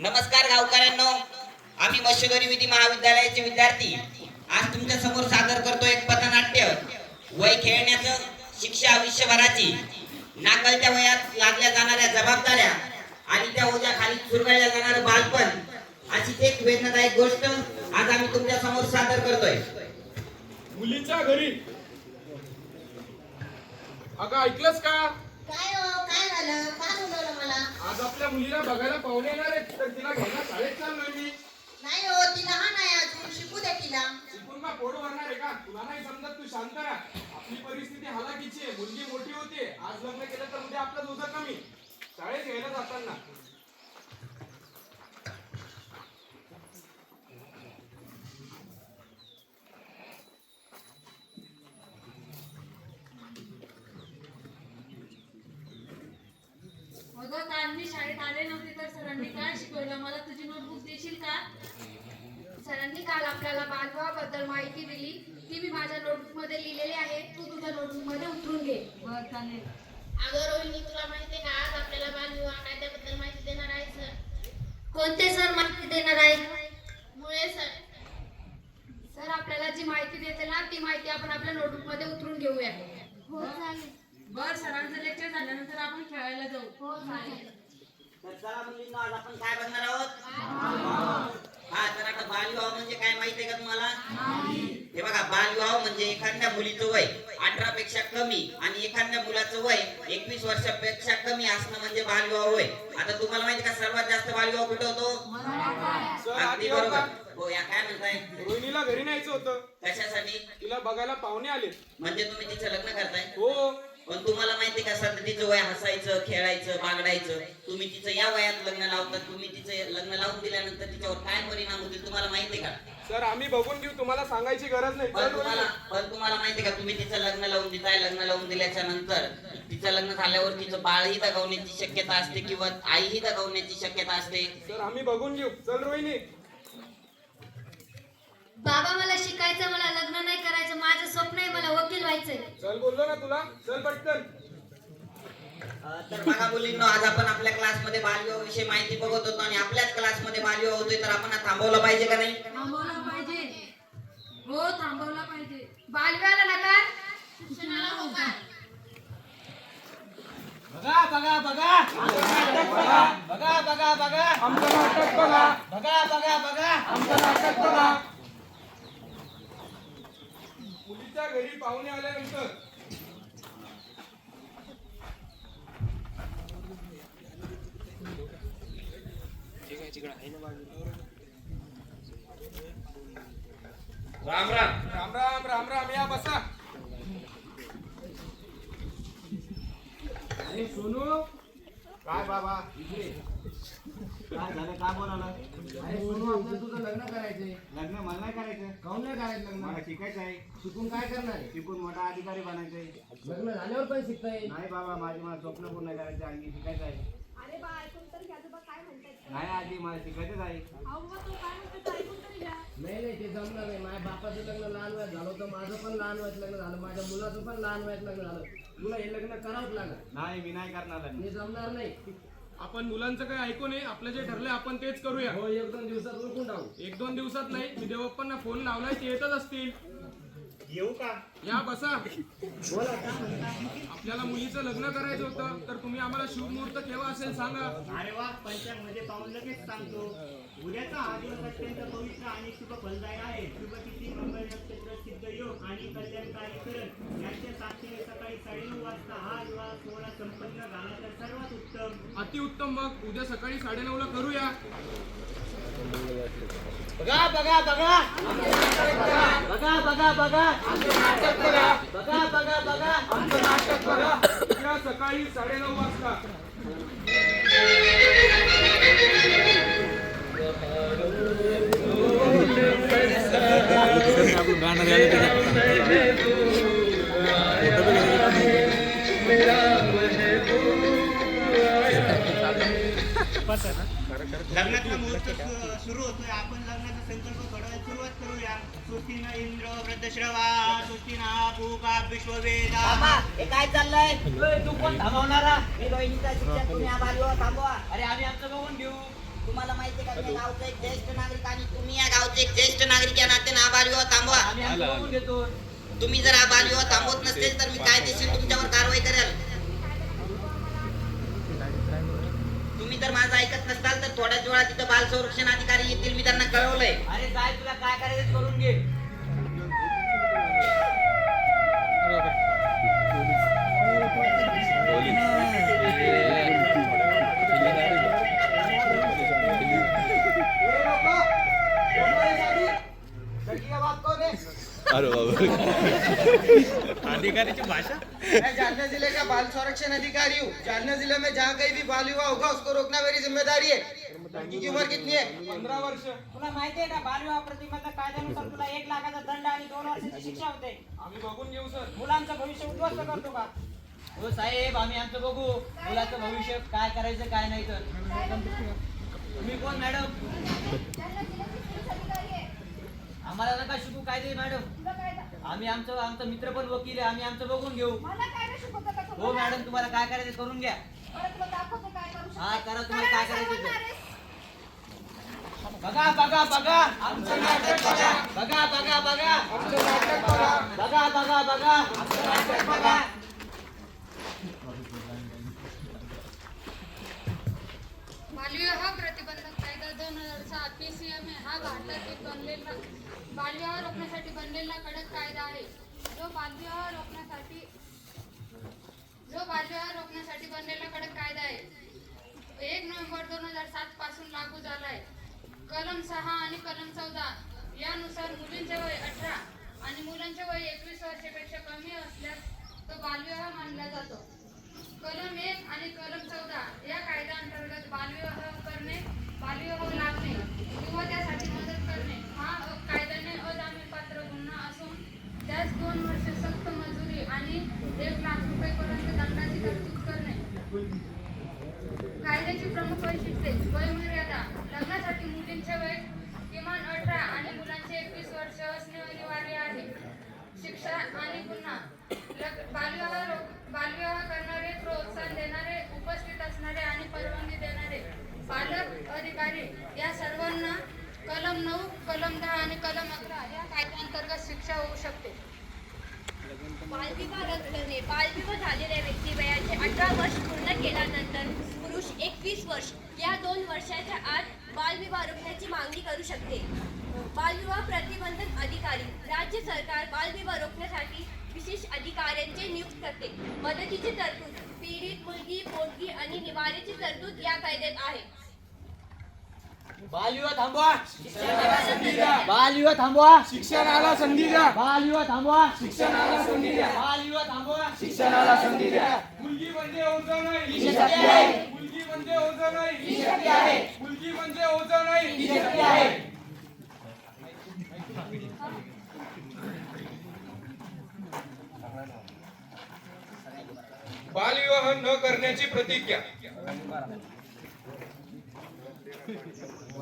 नमस्कार गावकऱ्यांनो, आम्ही मत्स्यगरी विधी महाविद्यालयाचे विद्यार्थी आज तुमच्या समोर सादर करतो एक पथनाट्य. वय खेळण्याचं, शिक्षा आयुष्यभराची, नाकलत्या वयात लागल्या जाणाऱ्या जबाबदाऱ्या आणि त्या ओझ्या खाली चुरगळल्या जाणारं बालपण, अशीच एक वेदनादायक गोष्ट आज आम्ही तुमच्या समोर सादर करतोय. मुलीच्या घरी. अगं ऐकलंस का? काय हो, काय झालं? काय बोलवलं मला? आज आपल्या मुलीला बघायला पाहुणे येणार आहेत, तर तिला घ्यायला शाळेत चाललोय मी. नाही हो, ती लहान आहे अजून, शिकू दे तिला. शिकून का पोट भरणार आहे का? तुला नाही समजत, तू शांत राहा. आपली परिस्थिती हालाकीची आहे, मुलगी मोठी होते, आज लग्न केलं तर उद्या आपलं ओझं कमी. शाळेत घ्यायला जाताना अगं काल मी शाळेत आले नव्हते तर सरांनी काय शिकवलं मला तुझी नोटबुक देशील का? सरांनी काल आपल्याला बालविवाहाबद्दल माहिती दिली ती मी माझ्या नोटबुक मध्ये लिहिलेली आहे तू तुझ्या नोटबुक मध्ये उतरून घे. बरं चालेल. अगं रोहिणी, तुला माहिती आहे का आज आपल्याला बालविवाह कायद्याबद्दल माहिती देणार आहे सर. कोणते सर माहिती देणार आहे? मुळे सर. सर आपल्याला जी माहिती देते ना ती माहिती आपण आपल्या नोटबुक मध्ये उतरून घेऊया. हो चालेल. बरं सरांचं लेक्चर झाल्यानंतर आपण खेळायला जाऊ. हो चालेल. तर चला मुलींनो, आज आपण काय बघणार आहोत? हा, तर आता बालविवाह म्हणजे काय माहिती आहे का तुम्हाला? हे बघा, बालविवाह म्हणजे एखाद्या मुलीचं वय 18 पेक्षा कमी आणि एखाद्या मुलाचं वय 21 वर्षापेक्षा कमी असणं म्हणजे बालविवाह होय. आता तुम्हाला माहिती का सर्वात जास्त बालविवाह कुठे होतो? सर अगदी आधी बरोबर. हो, या काय म्हणताय? रोहिणीला घरी न्यायचं होतं, कशासाठी? तिला बघायला पाहुणे आले. म्हणजे तुम्ही तिचं लग्न करताय? हो. पण तुम्हाला माहिती का सध्या तिचं वय हसायचं, खेळायचं, बागडायचं. तुम्ही तिचं या वयात लग्न लावतात, तुम्ही तिचं लग्न लावून दिल्यानंतर तिच्यावर काय परिणाम होतील तुम्हाला माहिती का? सर आम्ही बघून घेऊ, तुम्हाला सांगायची गरज नाही. चल रोहिणी. पण तुम्हाला माहिती का तुम्ही तिचं लग्न लावून देताय, लग्न लावून दिल्याच्या नंतर तिचं लग्न झाल्यावर तिचं बाळही दगावण्याची शक्यता असते किंवा आईही दगावण्याची शक्यता असते. सर आम्ही बघून घेऊ. चल रोहिणी. बाबा मला शिकायचं, मला लग्न नाही करायचं, माझं स्वप्न आहे मला वकील व्हायचंय. चल बोललो ना तुला, चल पटकन. तर बघा मुलींनो, आज आपण आपल्या क्लासमध्ये बालविवाह विषयी माहिती बघत होतो आणि आपल्याच क्लासमध्ये बालविवाह होतोय, तर आपण हा थांबवला पाहिजे का नाही? थांबवला पाहिजे. हो थांबवला पाहिजे. बालविवाहाला नकार. शिक्षणाला होकार. बघा बघा बघा आमचं नाटक बघा. बघा बघा बघा आमचं नाटक बघा. बघा बघा बघा आमचं नाटक बघा. मुलीच्या घरी पाहुणे आल्यानंतर राम राम राम राम राम राम, या बसा. अरे सोनू काय बाबा? काय झालं काय बोलायला? अरे सोनू आपलं तुझं लग्न करायचंय. लग्न मला नाही करायचं, काहून नाही करायचं लग्न? मला शिकायचं आहे. शिकून काय करणार आहे? शिकून मोठा अधिकारी बनायचंय. लग्न झाल्यावर पण शिकता येईल. नाही बाबा, माझे मला स्वप्न पूर्ण करायचे आणि शिकायचं आहे. अरे बा ऐकून तर घ्या, आजोबा काय म्हणतात. नाही आधी मला शिकायचंच आहे. अहो बाबा तू काय म्हणतो ऐकून तरी घ्या. नाही नाही ते जमणार नाही. माझ्या बापाचं लग्न लहान वयात झालं होतं, माझं पण लहान वयात लग्न झालं, माझ्या मुलाचं पण लहान वयात लग्न झालं. तुला हे लग्न करावंच लागलं. नाही मी नाही करणार लग्न. हे जमणार नाही. आपण मुलांचं काही ऐकू नये, आपलं जे ठरलंय आपण तेच करूया. हो, 1-2 दिवसात उरकून टाकू. 1-2 दिवसात नाही, मी देवप्पांना फोन लावलाय, ते येतच असतील. येऊ का? या बसा. आपल्याला मुलीचं लग्न करायचं होतं, तर तुम्ही आम्हाला शुभ मुहूर्त केव्हा असेल सांगा. अरे वा, पंचांमध्ये पाहून लगेच सांगतो. उद्याचा हा दिवस अत्यंत पवित्र आणि शुभ फलदायी आहे. शुभ तिथी, मंगळ नक्षत्र, सिद्ध योग आणि कल्याणकारी करण यांच्या साक्षीने सकाळी 9:30 वाजता हा विवाह सोहळा संपन्न झाला तर सर्वात उत्तम. अतिउत्तम. मग उद्या सकाळी 9:30ला करूया. बघा बघा बघा बघा बघा बघा नाटक बघा. बघा बघा बघा आमचं नाटक बघा. उद्या सकाळी 9:30 वाजता. लग्नाचा मुहूर्त सुरू होतोय. आपण लग्नाचा संकल्प घडवायला सुरुवात करूया. सुस्तीनं इंद्र वृद्धश्रवा, सुस्तीनं पूका विश्ववेदा. हे काय चाललंय? तू कोण थांबवणारा? मी रोहिणीचा शिक्षक, तुम्ही हा बालविवाह थांबवा. अरे आम्ही आमचं बघून घेऊ. तुम्हाला माहिती आहे का मी गावचा एक ज्येष्ठ नागरिक आणि तुम्ही या गावचे एक ज्येष्ठ नागरिक या नात्याने हा बालविवाह थांबवा. तुम्ही जर हा बालविवाह थांबवत नसेल तर मी कायदेशीर तुमच्यावर कारवाई करेल. तुम्ही जर माझं ऐकत नसाल तर थोड्याच वेळात तिथं बाल संरक्षण अधिकारी येतील, मी त्यांना कळवलंय. अरे काय तुला काय करायचं करून घे. अधिकारी की भाषा। मैं जालना जिले का बाल संरक्षण अधिकारी हूँ। जालना जिले में जहाँ कहीं भी बाल विवाह होगा उसको रोकना मेरी जिम्मेदारी है। लड़की की उम्र कितनी है? 15 वर्ष. तुला माहिती आहे का बालविवाह प्रतिबंधक कायद्यानुसार तुला 1 लाखाचा दंड आणि 2 वर्षाची शिक्षा होते. आम्ही बघून घेऊ सर. मुलांचं भविष्य उद्ध्वस्त करतो का? हो साहेब, आम्ही आमचं बघू. मुलाचं भविष्य काय करायचं काय नाही तर. तुम्ही कोण मॅडम? आम्हाला नका शिकू कायदे मॅडम. आम्ही आमचा मित्र पण वकील आहे, आम्ही आमचं बघून घेऊ. हो मॅडम, तुम्हाला काय करायचं करून घ्या. हा करा, तुम्हाला काय करायचं ते. बघा बघा बघा आमचं नाटक बघा. बघा बघा बघा आमचं नाटक बघा. बघा बघा बघा आमचं नाटक बघा. बालविवाह प्रतिबंधक कायदा 2007 PCM हा भारतातील बनलेला बालविवाह रोखण्यासाठी बनलेला कडक कायदा आहे. जो बालविवाह रोखण्यासाठी बनलेला कडक कायदा आहे. 1 नोव्हेंबर 2007 पासून लागू झाला आहे. कलम 6 आणि कलम 14 यानुसार मुलींचे वय 18 आणि मुलांचे वय 21 वर्षापेक्षा कमी असल्यास तो बालविवाह मानला जातो. कलम 1 आणि कलम 14 या कायद्याअंतर्गत बालविवाह करणे, बालविवाह लावणे किंवा त्यासाठी मदत करणे हा कायद्याने अजामीनपात्र गुन्हा असून त्यास 2 वर्षे सक्त मजुरी आणि 1 लाख रुपयेपर्यंत दंडाची तरतूद करणे. कायद्याची प्रमुख वैशिष्ट्ये: वयमर्यादा: लग्नासाठी मुलींचे वय किमान 18 आणि मुलांचे 21 वर्ष असणे अनिवार्य आहे. शिक्षा आणि गुन्हा: बालविवाह करणारे, प्रोत्साहन देणारे, उपस्थित असणारे आणि परवानगी देणारे पालक अधिकारी या सर्वांना कलम 9, कलम 10 आणि कलम 11 या कायद्याअंतर्गत शिक्षा होऊ शकते. बालविवाह रद्द करणे: बालविवाह झालेल्या व्यक्ती वयाचे 18 वर्ष पूर्ण केल्यानंतर पुरुष 21 वर्ष या 2 वर्षाच्या आत बालविवाह रोखण्याची मागणी करू शकते. बालविवाह प्रतिबंधक अधिकारी: राज्य सरकार बालविवाह रोखण्यासाठी विशेष अधिकाऱ्यांचे नियुक्त करते. मदतीची तरतूद: पीडित मुलगी, पोटगी आणि निवाऱ्याची तरतूद या कायद्यात आहे. बालविवाह थांबवा. बालविवाह थांबवा. शिक्षणाला संधी द्या. बालविवाह थांबवा. शिक्षणाला संधी द्या. बालविवाह थांबवा. शिक्षणाला संधी द्या. मुलगी म्हणजे ओझं नाही. ही शक्ती आहे. मुलगी म्हणजे ओझं नाही. ही शक्ती आहे. मुलगी म्हणजे ओझं नाही. ही शक्ती आहे. बालविवाह न करण्याची प्रतिज्ञा.